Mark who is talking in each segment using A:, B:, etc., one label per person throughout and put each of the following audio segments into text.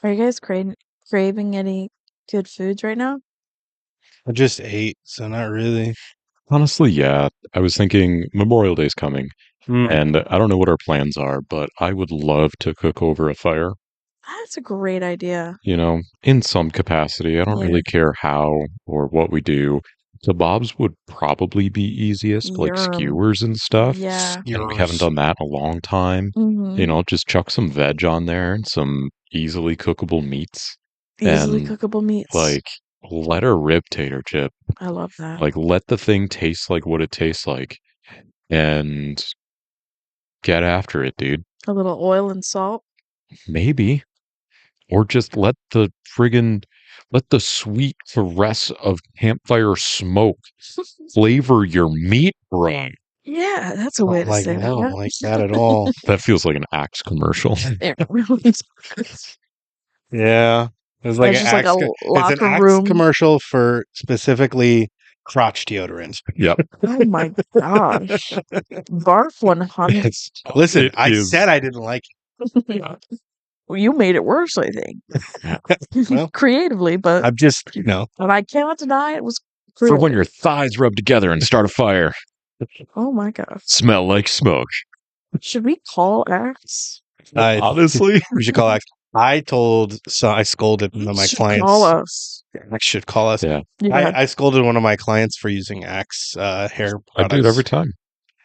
A: Are you guys craving any good foods right now?
B: I just ate, so not really.
C: Honestly, yeah. I was thinking Memorial Day's coming, and I don't know what our plans are, but I would love to cook over a fire,
A: That's a great idea.
C: in some capacity. I don't
A: Yeah.
C: really care how or what we do. Kebabs would probably be easiest, like
A: Yum.
C: skewers and stuff.
A: Yeah.
C: And we haven't
B: Yours.
C: done that in a long time.
A: Mm-hmm.
C: Just chuck some veg on there and some easily cookable meats
A: Easily
C: and
A: cookable meats.
C: like let her rip tater chip.
A: I love that.
C: Like let the thing taste like what it tastes like and get after it, dude.
A: A little oil and salt.
C: Maybe. Or just let the sweet caress of campfire smoke flavor your meat, bro.
A: Yeah, that's a way to say
B: I don't
A: that.
B: like that at all.
C: That feels like an Axe commercial.
A: It really
B: Yeah. It's like
A: It's
B: an
A: just like a
B: it's an
A: locker
B: Axe
A: room.
B: commercial for specifically crotch deodorant.
C: Yep.
A: Oh my gosh. Barf 100.
C: It's
B: Listen,
C: it
B: I
C: is-
B: said I didn't like
A: Well, you made it worse, I think.
B: Well,
A: Creatively, but
B: I'm just,
A: and I cannot deny it was
C: for when
A: creative.
C: your thighs rub together and start a fire.
A: Oh my gosh.
C: Smell like smoke.
A: Should we call Axe?
C: Honestly.
B: we should call Axe. I scolded one of my
A: Should
B: clients.
A: call us.
B: Axe should call us.
C: Yeah.
A: Yeah.
B: I scolded one of my clients for using Axe hair
C: I
B: products.
C: do it every time.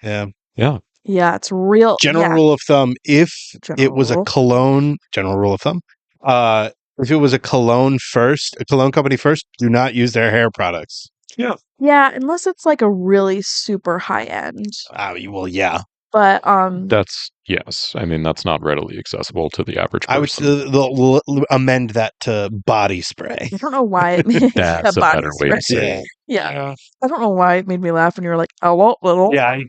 B: Yeah.
C: Yeah.
A: Yeah, it's real.
B: General
A: Yeah.
B: rule of thumb, if it was a
A: General.
B: cologne, general rule of thumb, if it was a cologne company first, do not use their hair products.
A: Yeah, unless it's like a really super high end.
B: Well, yeah.
A: But
C: That's yes. I mean, that's not readily accessible to the average
B: I would
C: person.
B: they'll amend that to body spray.
A: I don't know why it made
C: That's a
A: body
C: better way to
A: spray.
C: say it.
A: Yeah. I don't know why it made me laugh when you were like, "Hello, little."
B: Yeah, I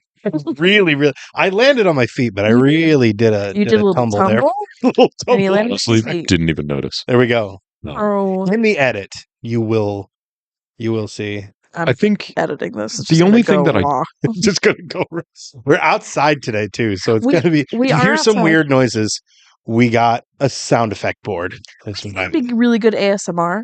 B: really, I landed on my feet, but I
A: You did.
B: really did
A: You did a little
B: tumble
A: tumble,
B: there. Little
A: and you
B: tumble.
A: landed on
C: Honestly,
A: your feet.
C: didn't even notice.
B: There we go.
A: Oh,
B: In the edit, you will see.
A: I'm
C: I think
A: editing this. It's
C: the
A: just
C: only
A: gonna
C: thing
A: go
C: that I
A: raw.
B: Just gonna go. We're outside today too, so it's
A: We-
B: gonna be.
A: we
B: If you
A: are
B: hear some
A: outside.
B: weird noises, we got a sound effect board. That's what I
A: Big, really good ASMR.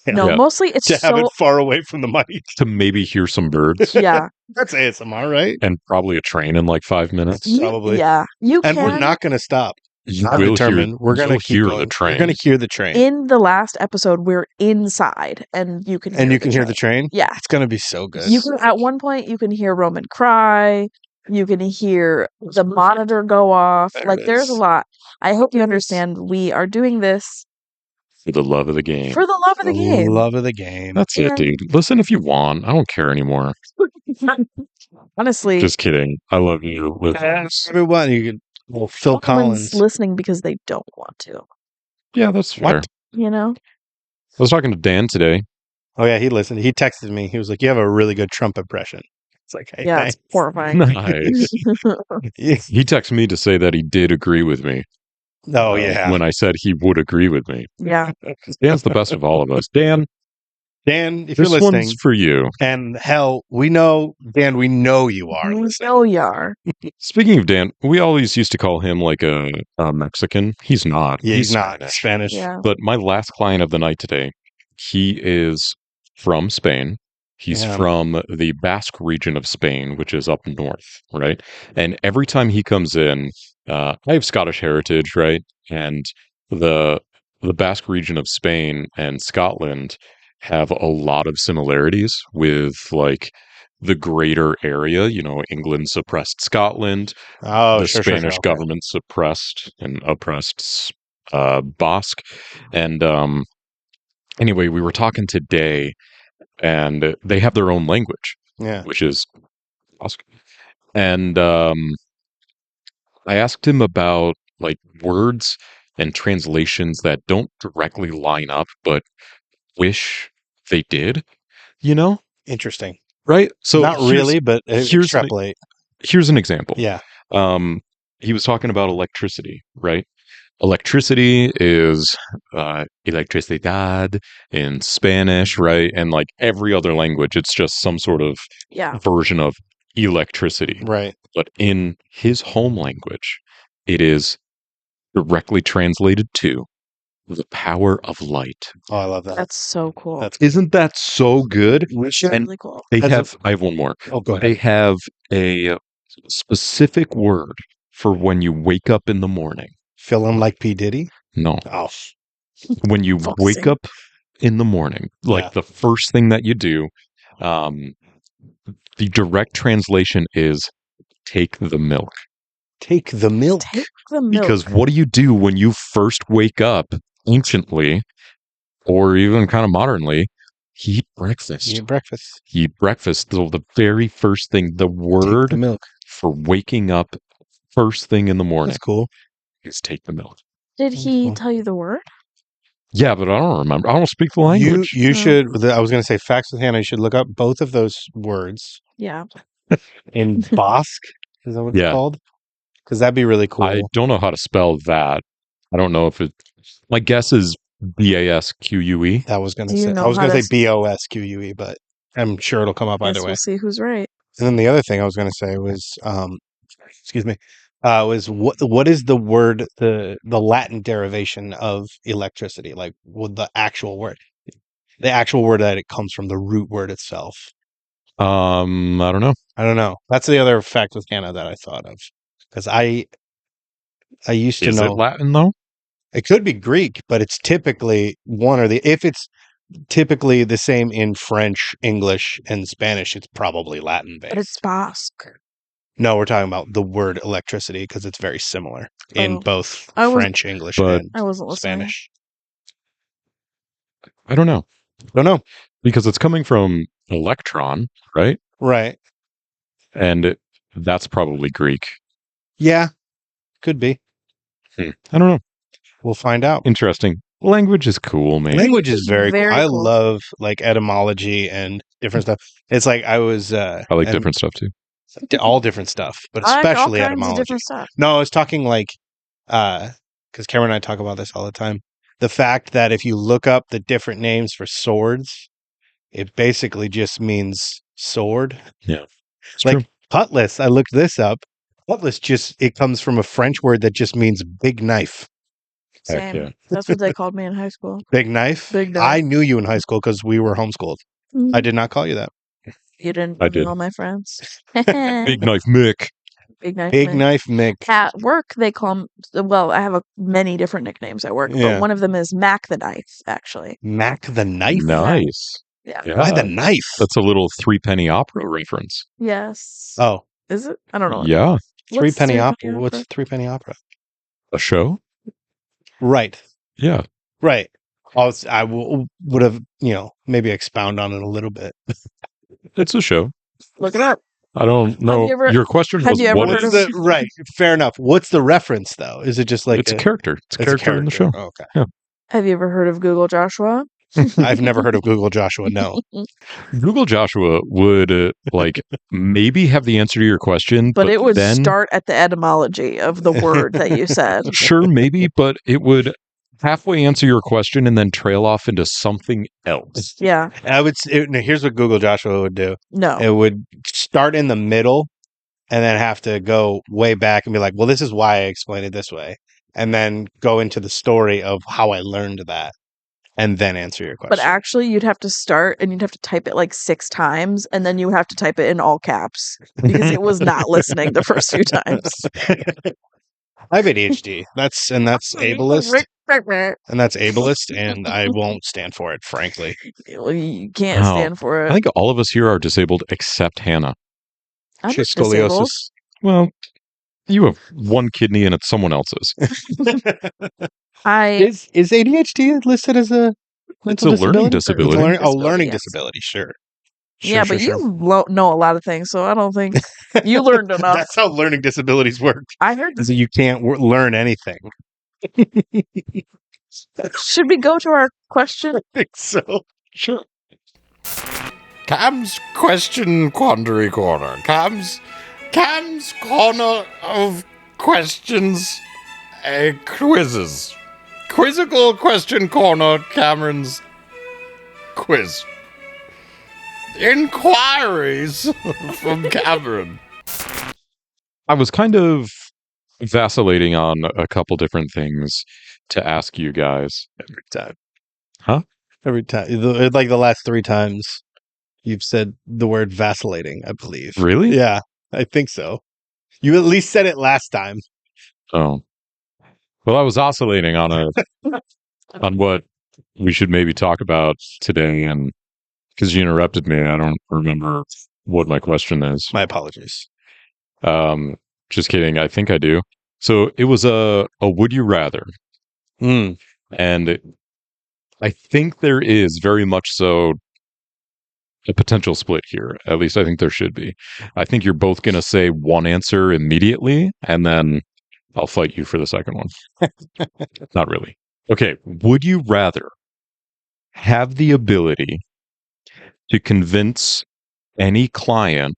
B: Yeah.
A: No,
C: Yeah.
A: mostly it's
B: to have
A: so
B: it far away from the mic.
C: to maybe hear some birds
A: yeah.
B: That's ASMR, right?
C: and probably a train in like 5 minutes.
B: Probably.
A: Yeah, you
B: And
A: can.
B: we're not going to stop.
C: You
B: I'm
C: will
B: determined. We're going to
C: you'll
B: keep
C: hear
B: going.
C: the train.
B: We're going to hear the train.
A: In the last episode, we're inside, and you can
B: And
A: hear
B: you can hear the train?
A: Yeah,
B: It's going to be so good.
A: you can. At one point, you can hear Roman cry. You can hear the monitor go off.
B: There
A: Like
B: it
A: there's a
B: is.
A: lot. I hope you understand. We are doing this
C: For the love of the game.
A: for the love of the game.
B: Love of the game.
C: That's it,
A: And-
C: dude. Listen if you want. I don't care anymore.
A: Honestly,
C: Just kidding. I love you.
B: Everyone, you can. Well, Phil
A: no one's
B: Collins.
A: listening because they don't want to.
C: Yeah, that's fair.
B: What?
A: You know.
C: I was talking to Dan today.
B: Oh, yeah, he listened. He texted me. He was like, you have a really good Trump impression. It's like, hey,
A: Yeah,
B: thanks.
A: it's horrifying.
C: Nice. He texted me to say that he did agree with me.
B: Oh, yeah.
C: When I said he would agree with me.
A: Yeah.
C: Dan's the best of all of us. Dan,
B: Dan, if
C: this
B: you're listening,
C: one's for you.
B: and hell, we know, Dan, we know you are
A: We
B: listening.
A: know you are.
C: Speaking of Dan, we always used to call him like a Mexican. He's not.
B: Yeah, he's not
C: Spanish.
B: Spanish.
A: Yeah.
C: But my last client of the night today, he is from Spain. He's
B: Yeah.
C: from the Basque region of Spain, which is up north, right? And every time he comes in, I have Scottish heritage, right? And the Basque region of Spain and Scotland have a lot of similarities with like the greater area. England suppressed Scotland.
B: Oh,
C: The
B: sure,
C: Spanish
B: okay.
C: government suppressed and oppressed Basque. And anyway, we were talking today, and they have their own language,
B: Yeah.
C: which is Basque. And I asked him about like words and translations that don't directly line up, but wish they did.
B: Interesting.
C: Right? So
B: Not really, but extrapolate.
C: Here's an example.
B: Yeah.
C: He was talking about electricity, right? Electricity is electricidad in Spanish, right? And like every other language, it's just some sort of
A: Yeah.
C: version of electricity.
B: Right.
C: But in his home language, it is directly translated to the power of light.
B: Oh, I love that.
A: That's so cool.
C: Isn't that so good?
B: We should.
C: And
A: really cool.
C: they
B: As a-
C: have, I have one more.
B: Oh, go
C: They
B: ahead.
C: have a specific word for when you wake up in the morning.
B: Feeling like P. Diddy?
C: No.
B: Oh,
C: When you wake
A: Focusing.
C: up in the morning, like
B: Yeah.
C: the first thing that you do, the direct translation is take the milk.
B: take the milk.
A: Take the milk.
C: Because what do you do when you first wake up anciently, or even kind of modernly? You eat breakfast.
B: Eat breakfast.
C: You eat breakfast. So the very first thing, the
B: Take
C: word
B: the milk.
C: for waking up first thing in the morning
B: That's cool.
C: is take the milk.
A: Did he
B: cool.
A: tell you the word?
C: Yeah, but I don't remember. I don't speak the language.
B: You
A: Oh.
B: should. I was going to say facts with Hannah. You should look up both of those words
A: Yeah.
B: in Basque. Is that what it's
C: Yeah.
B: called? Because that'd be really cool.
C: I don't know how to spell that. I don't know if it. My guess is BASQUE.
B: That was going
A: Do
B: to
A: you
B: say. I
A: know
B: was
A: how
B: going to
A: to
B: say BOSQUE, but I'm sure it'll come up
A: Guess
B: either way.
A: we'll see who's right.
B: And then the other thing I was going to say was, excuse me, was what is the word, the Latin derivation of electricity? Like, what the actual word that it comes from, the root word itself.
C: I don't know.
B: I don't know. That's the other fact with Hannah that I thought of, because I used to
C: Is
B: know
C: it Latin though?
B: it could be Greek, but it's typically one or the if it's typically the same in French, English, and Spanish, it's probably Latin based.
A: But it's Basque.
B: No, we're talking about the word electricity because it's very similar in
A: Oh.
B: both
A: I was-
B: French, English,
C: but
B: and
A: I wasn't listening.
B: Spanish.
C: I don't know.
B: Don't know.
C: Because it's coming from electron, right?
B: Right.
C: And that's probably Greek.
B: Yeah. Could be.
C: I don't know.
B: We'll find out.
C: Interesting. Language is cool, man.
B: Language is very cool.
A: Very
B: I
A: cool.
B: love like etymology and different stuff. It's like I was
C: I like
B: and
C: different stuff too.
B: all different stuff, but
A: I like all
B: especially
A: kinds
B: etymology.
A: of different stuff.
B: No, I was talking like because Cameron and I talk about this all the time. The fact that if you look up the different names for swords, it basically just means sword.
C: It's
B: Like
C: true.
B: cutlass, I looked this up. Cutlass it comes from a French word that just means big knife.
C: Heck
A: Same.
C: yeah.
A: That's what they called me in high school.
B: Big knife?
A: Big knife.
B: I knew you in high school because we were homeschooled. I did not call you that.
A: You didn't
C: I
A: know
C: did.
A: all my friends.
C: Big Knife Mick.
A: Big knife.
B: Big
A: man.
B: knife Mick.
A: At work, they call well, I have many different nicknames at work,
B: Yeah.
A: but one of them is Mac the Knife, actually.
B: Mac the knife?
C: Nice.
A: Yeah.
C: Yeah.
B: Why the knife?
C: That's a little Threepenny Opera reference.
A: Yes.
B: Oh,
A: Is it? I don't know.
C: Yeah.
B: Three
A: What's
B: Penny
A: Threepenny
B: Opera.
A: Opera?
B: What's Three Penny Opera?
C: A show?
B: Right.
C: Yeah.
B: Right. I would have, maybe expound on it a little bit.
C: It's a show.
A: Look it up.
C: I don't know.
A: you ever-
C: Your question
A: have
C: was
A: you ever
C: what
A: heard
C: is
A: of-
B: Right. Fair enough. What's the reference though? Is it just like
C: it's a character. It's a character in the show.
B: Oh, okay.
A: Have you ever heard of Google Joshua?
B: I've never heard of Google Joshua. No.
C: Google Joshua would maybe have the answer to your question,
A: But it would
C: then
A: start at the etymology of the word that you said.
C: sure, maybe, but it would halfway answer your question and then trail off into something else.
A: Yeah.
B: Here's what Google Joshua would do.
A: No.
B: It would start in the middle and then have to go way back and be like, well, this is why I explained it this way. And then go into the story of how I learned that and then answer your question.
A: But actually, you'd have to start and you'd have to type it like 6 times, and then you have to type it in all caps because it was not listening the first few times.
B: I have ADHD. That's ableist. And that's ableist, and I won't stand for it, frankly.
A: You can't
C: Wow.
A: stand for it.
C: I think all of us here are disabled except Hannah.
A: I'm
B: She has
A: disabled.
B: scoliosis.
C: Well, you have one kidney and it's someone else's.
B: Is ADHD listed as a
C: It's
B: mental
C: a learning
B: disability?
C: disability.
B: Learning
A: yes.
B: disability, sure.
A: Yeah,
B: Sure,
A: but
B: sure.
A: you know a lot of things, so I don't think you learned enough.
B: That's how learning disabilities work.
A: I heard.
B: Is that you can't learn anything.
A: Should we go to our question?
B: I think so.
C: Sure.
D: Cam's question quandary corner. Cam's corner of questions, quizzes. Quizzical question corner. Cameron's quiz. Inquiries from Cameron.
C: I was kind of vacillating on a couple different things to ask you guys.
B: Every time.
C: Huh?
B: Every time. Like the last 3 times you've said the word vacillating, I believe.
C: Really?
B: Yeah, I think so. You at least said it last time.
C: Oh. Well, I was oscillating on what we should maybe talk about today, and because you interrupted me, I don't remember what my question is.
B: My apologies.
C: Just kidding. I think I do. So it was a would you rather,
B: Mm.
C: and I think there is very much so a potential split here. At least I think there should be. I think you're both going to say one answer immediately, and then I'll fight you for the second one. Not really. Okay. Would you rather have the ability to convince any client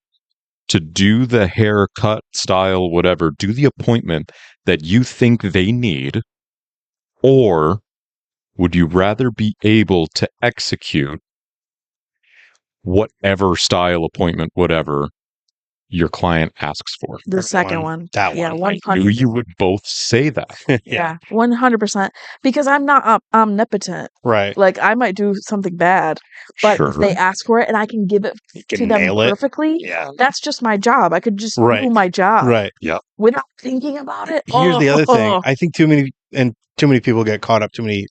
C: to do the haircut style, whatever, do the appointment that you think they need, or would you rather be able to execute whatever style appointment, whatever your client asks for?
A: The second one.
B: That
A: Yeah,
B: one.
C: I knew
A: 100.
C: you would both say that.
A: Yeah, 100%. Because I'm not omnipotent.
B: Right.
A: Like, I might do something bad, but
C: Sure.
A: if they ask for it and I can give it
B: You
A: to
B: can
A: them
B: nail it.
A: perfectly,
B: Yeah.
A: that's just my job. I could just do
B: Right.
A: my job
B: Right.
A: without thinking about it.
B: Here's the other thing.
A: Oh.
B: I think too many people get caught up, too many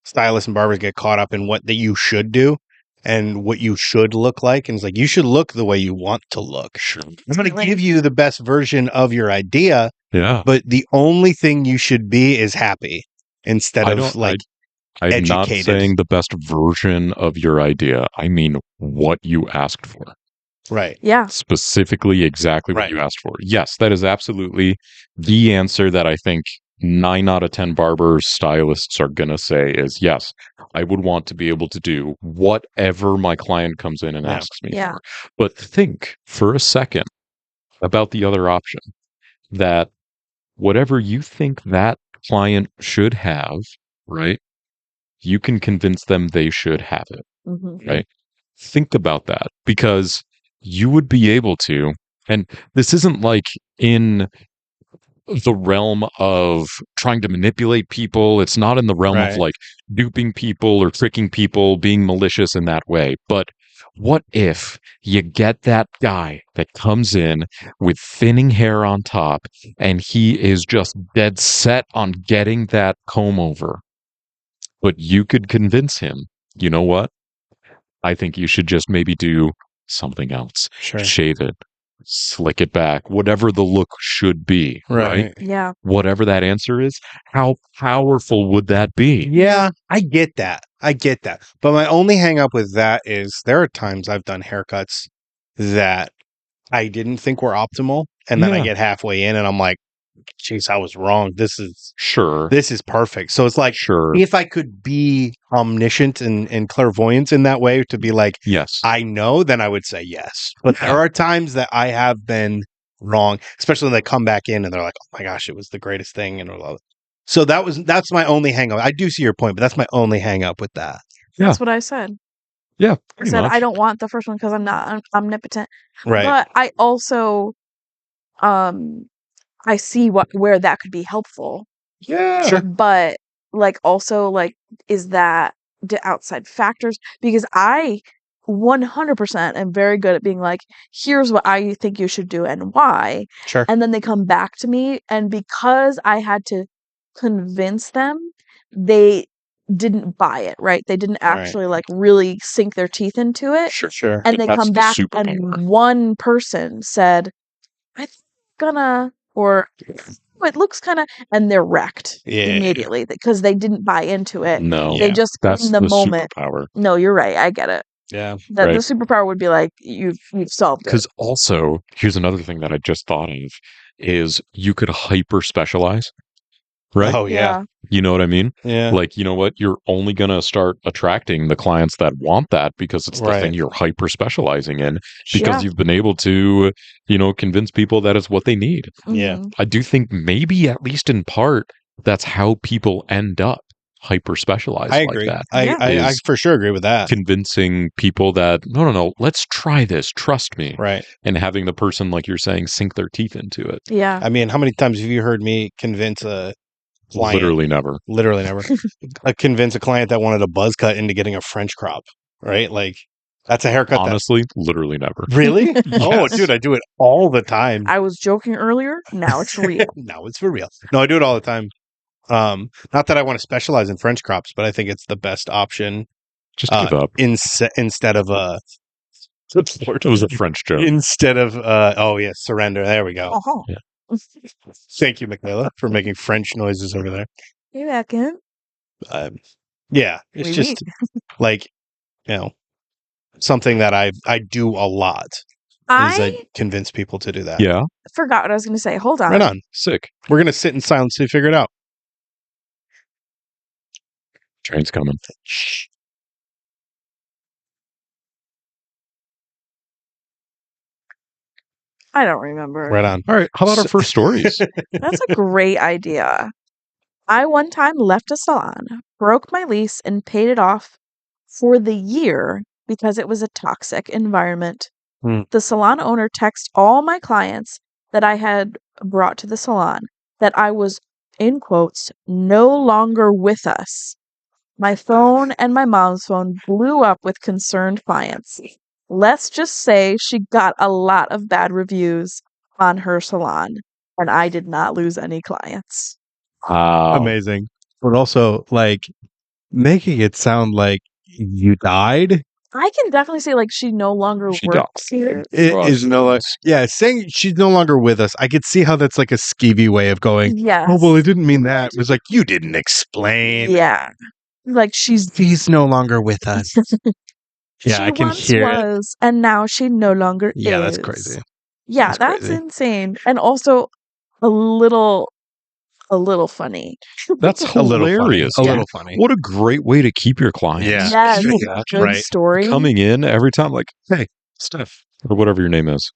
B: stylists and barbers get caught up in what that you should do and what you should look like. And it's like, you should look the way you want to look.
C: Sure.
B: I'm going to give you the best version of your idea,
C: Yeah.
B: but the only thing you should be is happy instead of
C: I'm not
B: educated.
C: saying the best version of your idea. I mean what you asked for.
B: Right.
A: Yeah.
C: Specifically exactly what
B: Right.
C: you asked for. Yes, that is absolutely the answer that I think 9 out of 10 barbers, stylists are going to say is yes, I would want to be able to do whatever my client comes in and
B: Yeah.
C: asks me
A: Yeah.
C: for. But think for a second about the other option, that whatever you think that client should have, right? You can convince them they should have it.
A: Mhm.
C: Right? Think about that, because you would be able to, and this isn't like in the realm of trying to manipulate people. It's not in the realm of
B: Right.
C: like duping people or tricking people, being malicious in that way. But what if you get that guy that comes in with thinning hair on top and he is just dead set on getting that comb over, but you could convince him, you know what? I think you should just maybe do something else.
B: Sure.
C: Shave it, slick it back, whatever the look should be, right?
A: Yeah.
C: Whatever that answer is, how powerful would that be?
B: Yeah, I get that. But my only hang up with that is there are times I've done haircuts that I didn't think were optimal. And then I
C: Yeah.
B: get halfway in and I'm like, geez, I was wrong. This is
C: Sure.
B: perfect. So it's like,
C: Sure.
B: if I could be omniscient and clairvoyant in that way to be like,
C: Yes.
B: I know, then I would say yes. But
C: Yeah.
B: there are times that I have been wrong, especially when they come back in and they're like, oh my gosh, it was the greatest thing. And so that's my only hang up. I do see your point, but that's my only hang up with that.
C: Yeah.
A: That's what I said.
C: Yeah.
A: I
C: Pretty
A: said
C: much.
A: I don't want the first one because I'm not omnipotent.
B: Right.
A: But I also I see where that could be helpful.
C: Yeah.
B: Sure.
A: But like also like is that the outside factors? Because I 100% am very good at being like, here's what I think you should do and why.
B: Sure.
A: And then they come back to me, and because I had to convince them, they didn't buy it, right? They didn't
B: Right.
A: actually like really sink their teeth into it.
B: Sure.
A: And they
C: That's
A: come
C: the
A: back
C: superpower.
A: and one person said, I think I'm gonna, or it looks kind of, and they're wrecked
B: Yeah.
A: immediately because they didn't buy into it.
C: No.
A: They
B: Yeah.
A: just
C: That's
A: in the moment.
C: superpower.
A: No, you're right. I get it.
B: Yeah.
A: That
C: Right.
A: the superpower would be like you've solved it.
C: Because also, here's another thing that I just thought of is you could hyper specialize, right?
B: Oh yeah.
C: You know what I mean?
B: Yeah.
C: Like, you know what? You're only going to start attracting the clients that want that because it's the
B: Right.
C: thing you're hyper specializing in, because
A: Yeah.
C: you've been able to, convince people that it's what they need.
B: Yeah.
A: Mhm.
C: I do think maybe, at least in part, that's how people end up hyper specialized
B: I
C: like
B: agree.
C: that.
B: I
C: Is
B: for sure agree with that.
C: convincing people that no, let's try this, trust me,
B: Right.
C: and having the person, like you're saying, sink their teeth into it.
A: Yeah.
B: I mean, how many times have you heard me convince a client?
C: Literally never.
B: Literally never. Convince a client that wanted a buzz cut into getting a French crop, right? Like, that's a haircut.
C: Honestly, literally never.
B: Really? Oh,
C: Yes.
B: dude, I do it all the time.
A: I was joking earlier. Now it's real.
B: No, it's for real. No, I do it all the time. Not that I want to specialize in French crops, but I think it's the best option.
C: Just give up.
B: Instead of
C: It was a French joke.
B: surrender. There we go.
A: Uh-huh.
C: Yeah.
B: Thank you, Micayla, for making French noises over there.
A: You reckon?
B: Yeah, it's
A: Oui,
B: just like, something that I do a lot.
A: I
B: Convince people to do that.
C: Yeah.
A: forgot what I was going to say. Hold on.
B: Right on.
C: Sick.
B: We're gonna sit in silence to figure it out.
C: Train's coming.
A: I don't remember.
B: Right on.
C: All right. How about our first stories?
A: That's a great idea. I one time left a salon, broke my lease, and paid it off for the year because it was a toxic environment. The salon owner texted all my clients that I had brought to the salon that I was, in quotes, no longer with us. My phone and my mom's phone blew up with concerned clients. Let's just say she got a lot of bad reviews on her salon, and I did not lose any clients.
C: Wow.
B: Amazing. But also, like, making it sound like you died.
A: I can definitely say like she no longer
C: She
A: works here.
B: It
C: Well,
B: is no, saying she's no longer with us. I could see how that's like a skeevy way of going.
A: Yes.
B: Oh, well, it didn't mean that. It was like, you didn't explain.
A: Yeah. Like
B: He's no longer with us. Yeah,
A: she
B: I can
A: once
B: hear it.
A: was, and now she no longer is.
B: Yeah, that's crazy.
A: Yeah,
B: That's
A: that's
B: crazy.
A: insane. And also a little funny.
C: That's
B: A little funny.
C: hilarious.
B: A
C: dude.
B: little funny.
C: What a great way to keep your clients.
B: Yeah.
A: Yes.
C: Can you
A: Good
C: imagine
B: Right.
A: story.
C: coming in every time like, hey, Steph, or whatever your name is.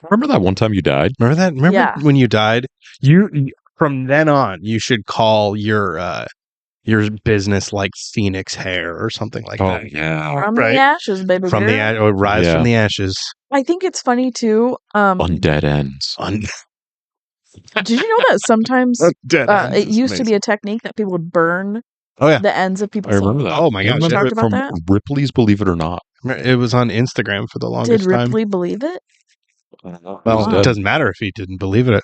C: Remember that one time you died?
B: Remember that? Remember
A: Yeah.
B: when you died? You from then on, you should call your business like Phoenix Hair or something like that.
C: yeah.
A: From
B: Right.
A: the ashes, baby.
B: From
A: girl.
B: or rise
C: Yeah.
B: from the ashes.
A: I think it's funny too.
C: Undead ends.
A: Did you know that sometimes
B: Dead.
A: it used to be a technique that people would burn
B: Oh yeah,
A: the ends of
C: I
A: people's
C: remember that.
B: Oh my
C: I
B: gosh,
C: remember
A: Talked
C: it
A: about
C: from
A: that?
C: Ripley's Believe It or Not.
B: it was on Instagram for the
A: Did
B: longest time.
A: Ripley believe it?
B: Well,
A: Wow.
B: it doesn't matter if he didn't believe it.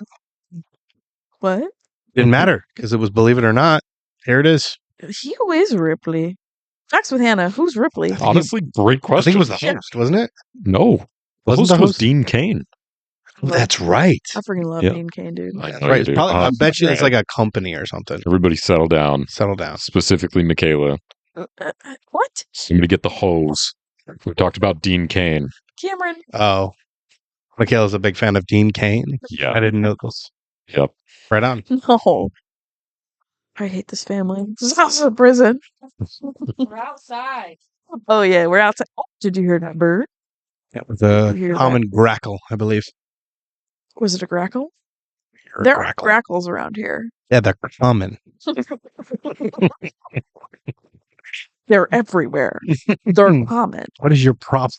A: What?
B: Didn't matter because it was Believe It or Not. Here it is.
A: Who is Ripley? Facts with Hannah. Who's Ripley?
C: Honestly, great
B: I
C: question.
B: think it was the host, wasn't it?
C: No. The
B: Wasn't
C: host
B: the
C: was
B: host?
C: Dean Kane.
B: That's right.
A: I freaking love
C: Yeah.
A: Dean Kane, dude.
C: I
B: That's
C: know
B: right.
C: you
B: It's
C: do.
B: probably, I bet you it's like a company or something.
C: Everybody settle down.
B: Settle down.
C: Specifically, Micayla.
A: What?
C: Somebody get the hose. We talked about Dean Kane.
A: Cameron.
B: Oh, Micayla's a big fan of Dean Kane.
C: Yeah.
B: I didn't know this.
C: Yep.
B: Right on.
A: No. I hate this family. This is also a prison.
E: We're outside.
A: Oh yeah, we're outside. Oh, did you hear that bird?
B: It was a
A: You hear
B: common grackle, I believe.
A: Was it a grackle?
B: Or
A: There
B: grackle.
A: are grackles around here.
B: Yeah, they're common.
A: They're everywhere. They're common.
B: What is your problem?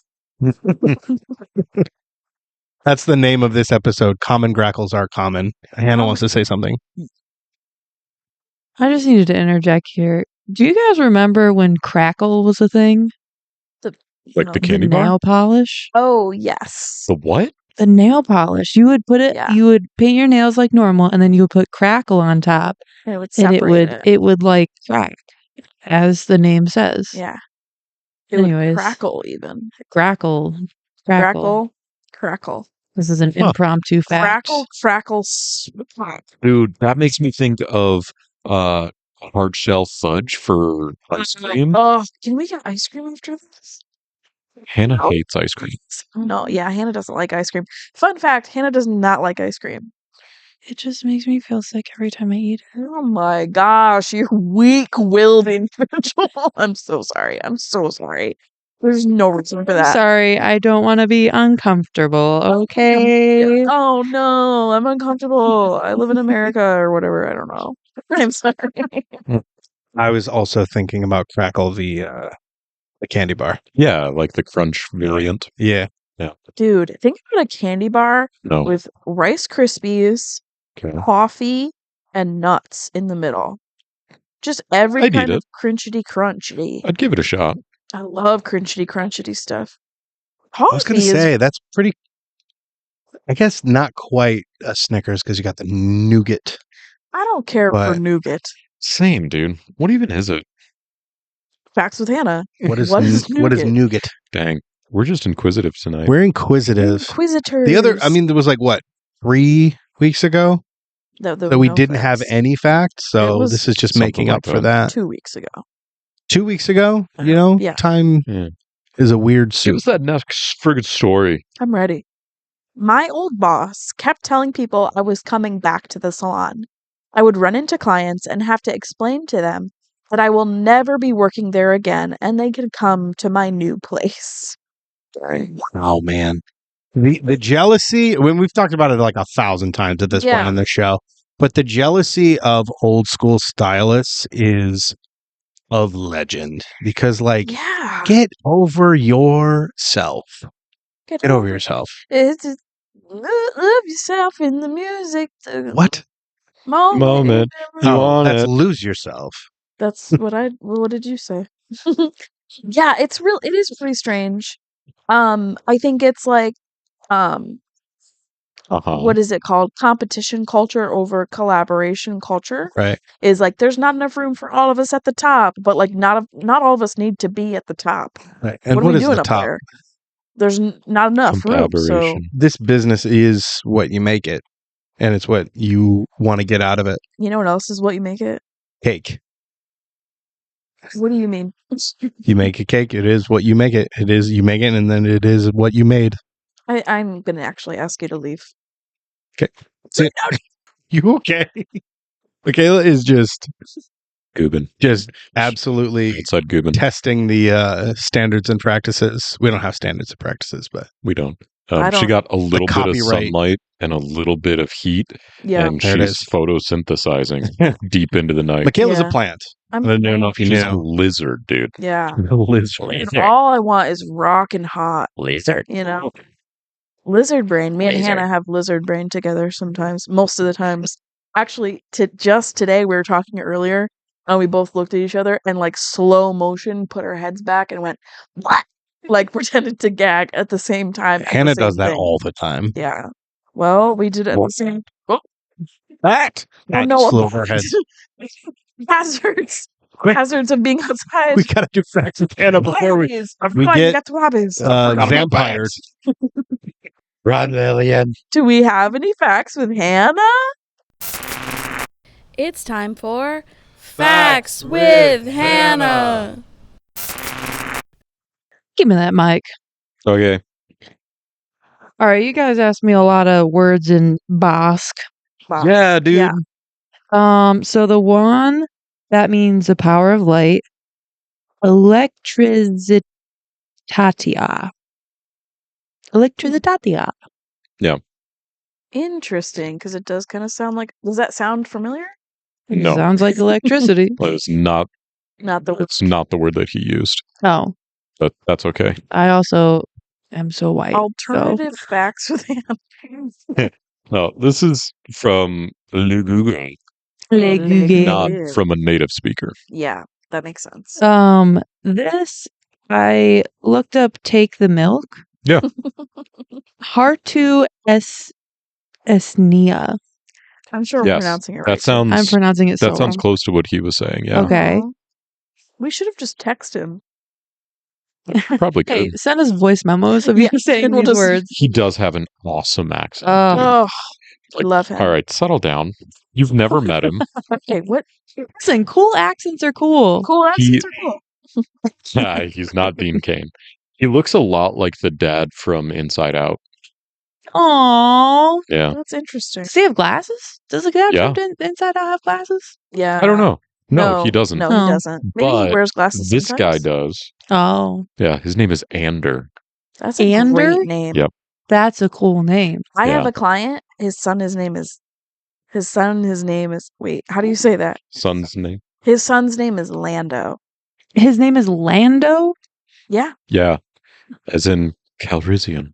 B: That's the name of this episode. Common grackles are common. Hannah wants to say something.
E: I just needed to interject here. Do you guys remember when crackle was a thing?
C: Like
A: No.
C: the
E: The
C: candy bar?
E: nail polish?
A: Oh yes.
C: The what?
E: The nail polish. You would put it,
A: Yeah.
E: you would paint your nails like normal, and then you would put crackle on top,
A: And it would
E: and
A: separate
E: it would like crack, as the name says.
A: Yeah. It would
E: Anyways.
A: crackle even.
E: Crackle.
A: Crackle.
E: This is an
B: Huh.
E: impromptu fact.
A: Crackle, smack.
C: Dude, that makes me think of hard shell fudge for ice cream.
A: Oh, can we get ice cream after this?
C: Hannah hates ice cream.
A: No, yeah, Hannah doesn't like ice cream. Fun fact, Hannah does not like ice cream.
E: It just makes me feel sick every time I eat it.
A: Oh my gosh, you weak-willed individual. I'm so sorry. There's no reason for
E: I'm
A: that.
E: sorry, I don't want to be uncomfortable, okay?
A: Oh no, I'm uncomfortable. I live in America or whatever. I don't know. I'm sorry.
B: I was also thinking about Crackle, the candy bar.
C: Yeah, like the crunch variant.
B: Yeah.
A: Dude, think about a candy bar
C: No.
A: with Rice Krispies,
C: Okay.
A: coffee, and nuts in the middle. Just every
C: I'd
A: kind
C: eat
A: of crunchy crunchy.
C: I'd give it a shot.
A: I love crunchy stuff.
B: I was going to
A: Coffee is
B: say, that's pretty, I guess not quite a Snickers because you got the nougat.
A: I don't care for
B: But-
A: nougat.
C: Same, dude. What even is it?
A: Facts with Hannah.
B: What is
A: nougat?
B: nougat?
C: Dang. We're just inquisitive tonight.
B: We're inquisitive.
A: Inquisitors.
B: The other, I mean, there was like, what, 3 weeks ago?
A: that
B: So we didn't have any facts. So
A: was
B: this is just
C: something
B: making
C: like
B: up for
C: that.
B: that.
A: 2 weeks ago.
B: 2 weeks ago,
A: Yeah.
B: time
C: Yeah.
B: is a weird
C: Give
B: soup.
C: us that next friggin' story.
A: I'm ready. My old boss kept telling people I was coming back to the salon. I would run into clients and have to explain to them that I will never be working there again and they can come to my new place.
B: Oh man, the jealousy. When we've talked about it like 1,000 times at this point
A: Yeah.
B: on the show, but the jealousy of old school stylists is of legend because, like,
A: Yeah.
B: get over yourself. Get over yourself.
A: It's just, love yourself in the music.
B: What?
C: Moment. You want
B: that's
C: it.
B: lose yourself.
A: That's what did you say? Yeah, it is pretty strange. I think it's like, what is it called? Competition culture over collaboration culture.
B: Right.
A: Is like there's not enough room for all of us at the top, but like not all of us need to be at the top.
B: Right. And
A: what are we
B: is
A: doing
B: the
A: up
B: top?
A: there? There's not enough
C: Some
A: room.
C: aberration.
A: So
B: This business is what you make it, and it's what you want to get out of it.
A: you know what else is what you make it?
B: Cake.
A: What do you mean?
B: You make a cake, it is what you make it. It is you make it, and then it is what you made.
A: I'm gonna actually ask you to leave.
B: Okay. You okay? Micayla is just
C: Goobin.
B: absolutely
C: Outside Goobin.
B: testing the standards and practices. We don't have standards and practices, but
C: We don't.
A: I
C: She
A: don't-
C: got a little bit of
B: copyright.
C: sunlight and a little bit of heat,
A: Yeah,
C: and
B: There it
C: she's
B: is.
C: photosynthesizing deep into the night.
B: Micayla's
A: Yeah.
B: a plant.
A: I'm.
B: I don't know if you
C: She's a
B: knew.
C: lizard, dude.
A: Yeah.
B: A lizard.
A: All I want is rock and hot.
C: Lizard.
A: You know, lizard brain. Me and
C: Lizard.
A: Hannah have lizard brain together sometimes. Most of the times, actually, just today we were talking earlier, and we both looked at each other and like slow motion put our heads back and went what? Like pretended to gag at the same time. at the
B: Hannah
A: same
B: does that
A: thing.
B: all the time.
A: Yeah. Well, we did it at the same. Oh,
B: That.
A: oh no!
B: Just over her head.
A: Hazards.
B: Quick.
A: Hazards of being outside.
B: We gotta do facts with Hannah before we
A: Wabbies.
B: we get,
A: got wabbies.
B: vampires.
C: Run, Lillian.
A: Do we have any facts with Hannah?
F: It's time for Facts with Hannah.
E: Give me that mic.
C: Okay.
E: All right, you guys asked me a lot of words in Basque.
A: Wow.
C: Yeah, dude.
A: Yeah.
E: So the one that means the power of light, electricitatia. Electricitatia.
A: Interesting, because it does kind of sound like. Does that sound familiar?
C: No.
E: Sounds like electricity.
C: Well, it's not
A: Not the.
C: the word that he used.
E: Oh,
C: But that's okay.
E: I also am so white.
A: Alternative facts with Hannah.
C: No, this is from Lugugue,
E: Legugue.
C: not
A: Yeah.
C: from a native speaker.
A: Yeah, that makes sense.
E: This I looked up. Take the milk.
C: Yeah.
E: Hartu esnia.
A: I'm sure I'm
C: Yes,
A: pronouncing it right.
C: That sounds
E: I'm pronouncing it so
C: that sounds
E: wrong.
C: close to what he was saying. Yeah.
E: Okay.
A: Aw. We should have just texted him.
C: Probably could.
E: Hey, send us voice memos of you saying
A: and we'll
E: these
A: just-
E: words.
C: He does have an awesome accent.
A: Oh, I love him.
C: All right, settle down. You've never met him.
A: Okay, what
E: Listen, cool accents are cool.
A: cool accents are cool.
C: He's not Dean Cain. He looks a lot like the dad from Inside Out.
E: Aww.
C: Yeah.
A: That's interesting.
E: Does he have glasses? Does the guy
C: Yeah.
E: from Inside Out have glasses?
A: Yeah.
C: I don't know. No, he doesn't.
A: No,
E: Oh.
A: he doesn't. Maybe
C: But
A: he wears glasses.
C: This guy
A: sometimes.
C: does.
E: Oh,
C: Yeah, his name is Ander.
A: That's a
E: Ander?
A: great name.
C: Yep.
E: that's a cool name.
A: I have
C: Yeah.
A: a client. His name is. Wait, how do you say that?
C: Son's name.
A: His son's name is Lando.
E: His name is Lando?
A: Yeah.
C: Yeah. As in Calrissian.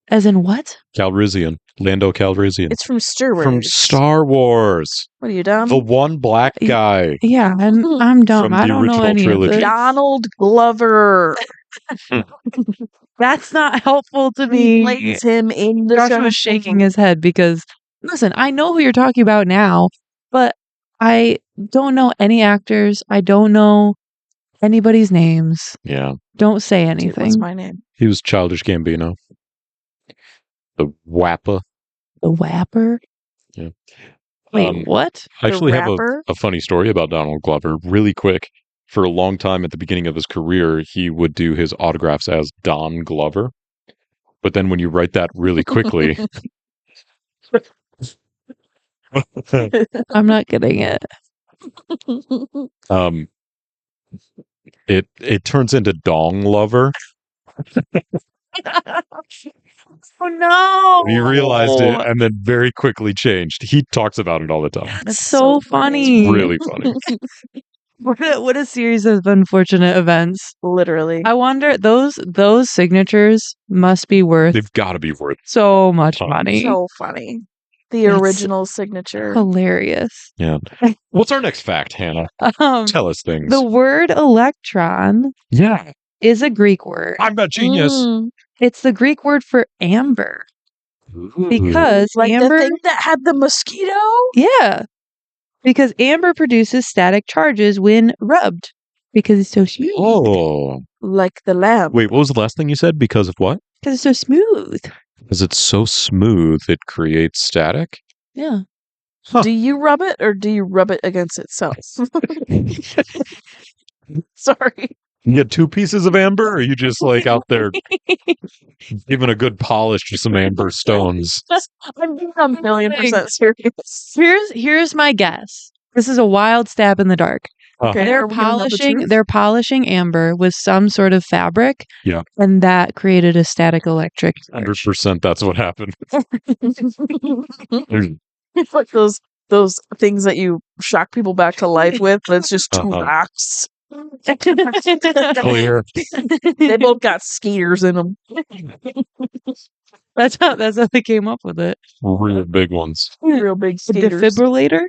E: As in what?
C: Calrissian. Lando Calrissian.
A: It's from Star Wars.
C: From Star Wars.
A: What are you, dumb?
C: The one black guy.
E: Yeah, I'm dumb.
C: From
E: I
C: the
E: don't know
C: original
E: any
C: trilogy.
E: of this.
A: Donald Glover.
E: That's not helpful to
A: He
E: me.
A: plays him in the
E: Josh was shaking his head because, listen, I know who you're talking about now, but I don't know any actors. I don't know anybody's names.
C: Yeah.
E: Don't say
A: Dude,
E: anything.
A: what's my name?
C: He was Childish Gambino. The Wappa.
E: The Wapper?
C: Yeah.
E: Wait, what?
C: I actually have
A: rapper?
C: a funny story about Donald Glover, really quick. For a long time at the beginning of his career, he would do his autographs as Don Glover. But then when you write that really quickly,
E: I'm not getting it.
C: it turns into Dong Lover.
E: Oh no!
C: He realized it and then very quickly changed. He talks about it all the time.
E: That's so funny.
C: It's really funny.
E: What a series of unfortunate events.
A: Literally.
E: I wonder those signatures must be worth
C: They've got to be worth
E: so much
C: tons.
E: money.
A: So funny. The
E: That's
A: original signature.
E: Hilarious.
C: Yeah. What's our next fact, Hannah? Tell us things.
E: The word electron
C: Yeah.
E: is a Greek word.
C: I'm not genius.
A: Mm,
E: It's the Greek word for amber.
C: Ooh.
E: Because
A: like
E: amber,
A: the thing that had the mosquito?
E: yeah, because amber produces static charges when rubbed because it's so smooth.
C: Oh.
A: Like the lamp.
C: Wait, what was the last thing you said? Because of what?
E: Because it's so smooth.
C: Because it's so smooth, it creates static?
E: Yeah.
C: Huh.
A: Do you rub it or do you rub it against itself? Sorry.
C: You get 2 pieces of amber, or are you just like out there giving a good polish to some amber stones?
A: I'm being a million% serious.
E: Here's my guess. This is a wild stab in the dark.
A: Okay,
E: They're
A: are we gonna know the truth?
E: they're polishing amber with some sort of fabric.
C: Yeah.
E: And that created a static electric charge.
C: 100% that's what happened. There's-
A: It's like those things that you shock people back to life with, but it's just 2
C: Uh-huh.
A: rocks.
C: Clear.
A: They both got skeeters in them.
E: That's how they came up with it.
C: Real big ones.
A: Real big
E: A
A: skeeters.
E: defibrillator?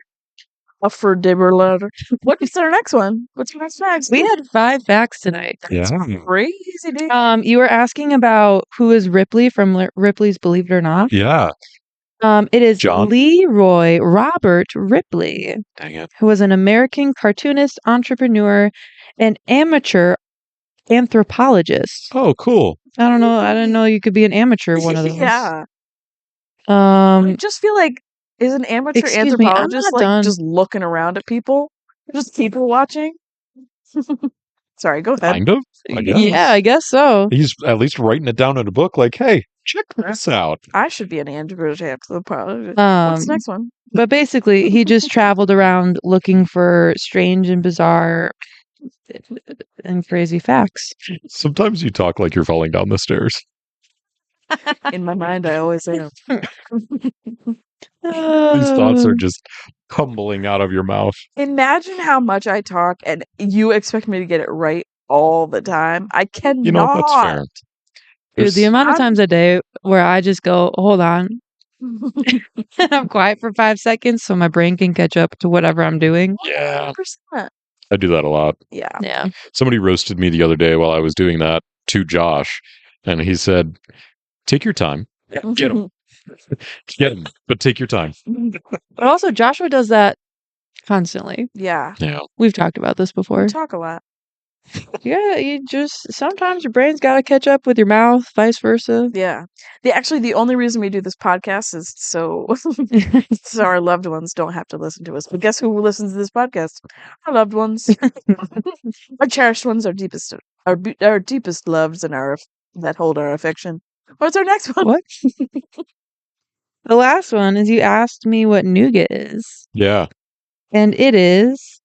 A: A defibrillator. What's our next one? What's our next fact?
E: We had 5 facts tonight.
C: Yeah.
A: Crazy, dude.
E: You were asking about who is Ripley from Ripley's Believe It or Not.
C: Yeah.
E: It is
C: John?
E: Leroy Robert Ripley,
C: Dang it.
E: who was an American cartoonist, entrepreneur, and amateur anthropologist.
C: Oh, cool.
E: I don't know. I didn't know you could be an amateur one of those.
A: Yeah. I
E: Um,
A: just feel like is an amateur
E: Excuse me, I'm
A: anthropologist
E: not
A: like
E: done.
A: just looking around at people? Just people watching? Sorry, go ahead.
C: Kind of, I guess.
E: yeah, I guess so.
C: He's at least writing it down in a book like, hey, check this out.
A: I should be an amateur anthropologist. What's
E: Um,
A: the next one?
E: But basically, he just traveled around looking for strange and bizarre and crazy facts.
C: Sometimes you talk like you're falling down the stairs.
A: In my mind, I always am.
C: These thoughts are just tumbling out of your mouth.
A: Imagine how much I talk and you expect me to get it right all the time. I cannot.
C: You know, that's fair.
E: Dude, the amount of times a day where I just go, hold on, and I'm quiet for 5 seconds so my brain can catch up to whatever I'm doing.
C: Yeah.
A: 100%.
C: I do that a lot.
A: Yeah.
E: Yeah.
C: Somebody roasted me the other day while I was doing that to Josh, and he said, take your time. Get him. Get him, but take your time.
E: But also, Joshua does that constantly.
A: Yeah.
C: Yeah.
E: We've talked about this
A: We
E: before.
A: talk a lot.
E: Yeah, you just sometimes your brain's got to catch up with your mouth, vice versa.
A: Yeah. The only reason we do this podcast is so our loved ones don't have to listen to us. But guess who listens to this podcast? Our loved ones. Our cherished ones, our deepest loves and that hold our affection. What's our next one?
E: What? The last one is you asked me what nougat is,
C: Yeah.
E: and it is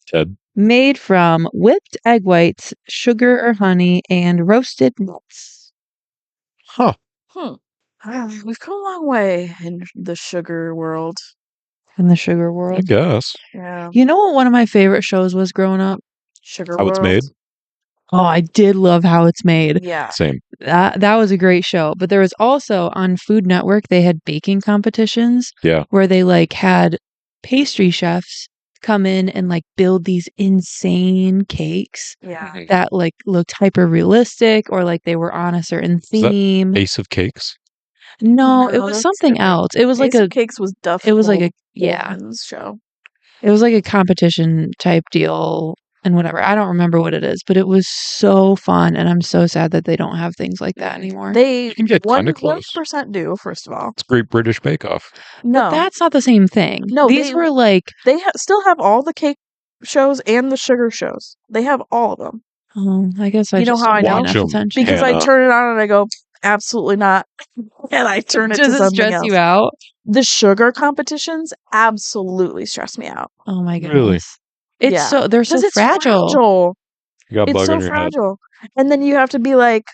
C: Ted.
E: made from whipped egg whites, sugar or honey, and roasted nuts.
C: Huh.
A: We've come a long way in the sugar world.
E: in the sugar
C: I
E: world.
C: guess.
A: Yeah.
E: You know what one of my favorite shows was growing up?
A: Sugar
C: How it's
A: World.
C: made?
E: Oh, I did love How It's Made.
A: Yeah.
C: Same.
E: That was a great show. But there was also on Food Network, they had baking competitions.
C: Yeah.
E: Where they like had pastry chefs come in and like build these insane cakes
A: Yeah.
E: that like looked hyper realistic or like they were on a certain
C: Is that
E: theme.
C: Ace of Cakes?
E: No, it
A: No,
E: was
A: that's
E: something
A: different.
E: else. It was like
A: Ace of Cakes was Duff.
E: it was like a yeah.
A: Goldman's show.
E: It was like a competition type deal and whatever. I don't remember what it is, but it was so fun and I'm so sad that they don't have things like that anymore.
A: They
C: You can get kinda close.
A: 100% do, first of all.
C: It's Great British Bake Off.
A: No.
E: But that's not the same thing.
A: No,
E: These were like
A: They still have all the cake shows and the sugar shows. They have all of them.
E: I guess I
A: You know
E: just
A: how I
E: don't pay
A: know?
E: enough
C: Watch 'em.
E: attention.
A: Because I
C: Hannah.
A: turn it on and I go, absolutely not. And I turn it
E: Does
A: to
E: it
A: something
E: stress
A: else.
E: you out?
A: The sugar competitions absolutely stress me out.
E: Oh my
C: Really?
E: goodness. It's
A: Yeah.
E: so they're so
A: Because it's
E: fragile.
C: You got a
A: It's
C: bug
A: so
C: on your head.
A: fragile. And then you have to be like,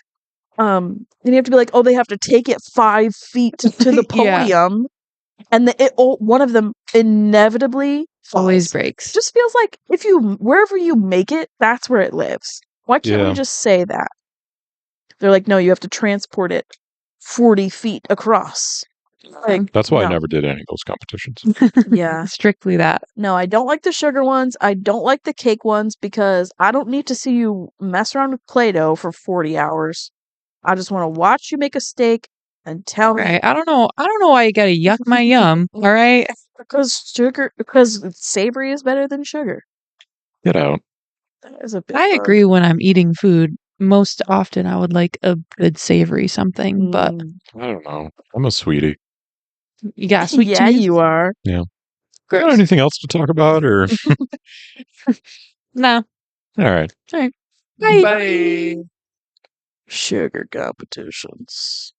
A: oh, they have to take it 5 feet to the
E: Yeah.
A: podium. And one of them inevitably
E: Always
A: falls.
E: breaks.
A: Just feels like wherever you make it, that's where it lives. Why can't
C: Yeah.
A: we just say that? They're like, no, you have to transport it 40 feet across. Like,
C: That's why I
A: no.
C: never did any of those competitions.
A: Yeah.
E: Strictly that.
A: No, I don't like the sugar ones. I don't like the cake ones because I don't need to see you mess around with Play-Doh for 40 hours. I just want to watch you make a steak and tell me.
E: Right. I don't know why you gotta yuck my yum. All right.
A: Because savory is better than sugar.
C: Get out.
A: That is a big
E: I
A: bug.
E: agree when I'm eating food. Most often I would like a good savory something, but
C: I don't know. I'm a sweetie.
E: you got sweet
A: yeah,
E: tooth?
A: you are.
C: Yeah. Got anything else to talk about or?
E: No.
C: All right.
E: All right.
A: Bye. Sugar competitions.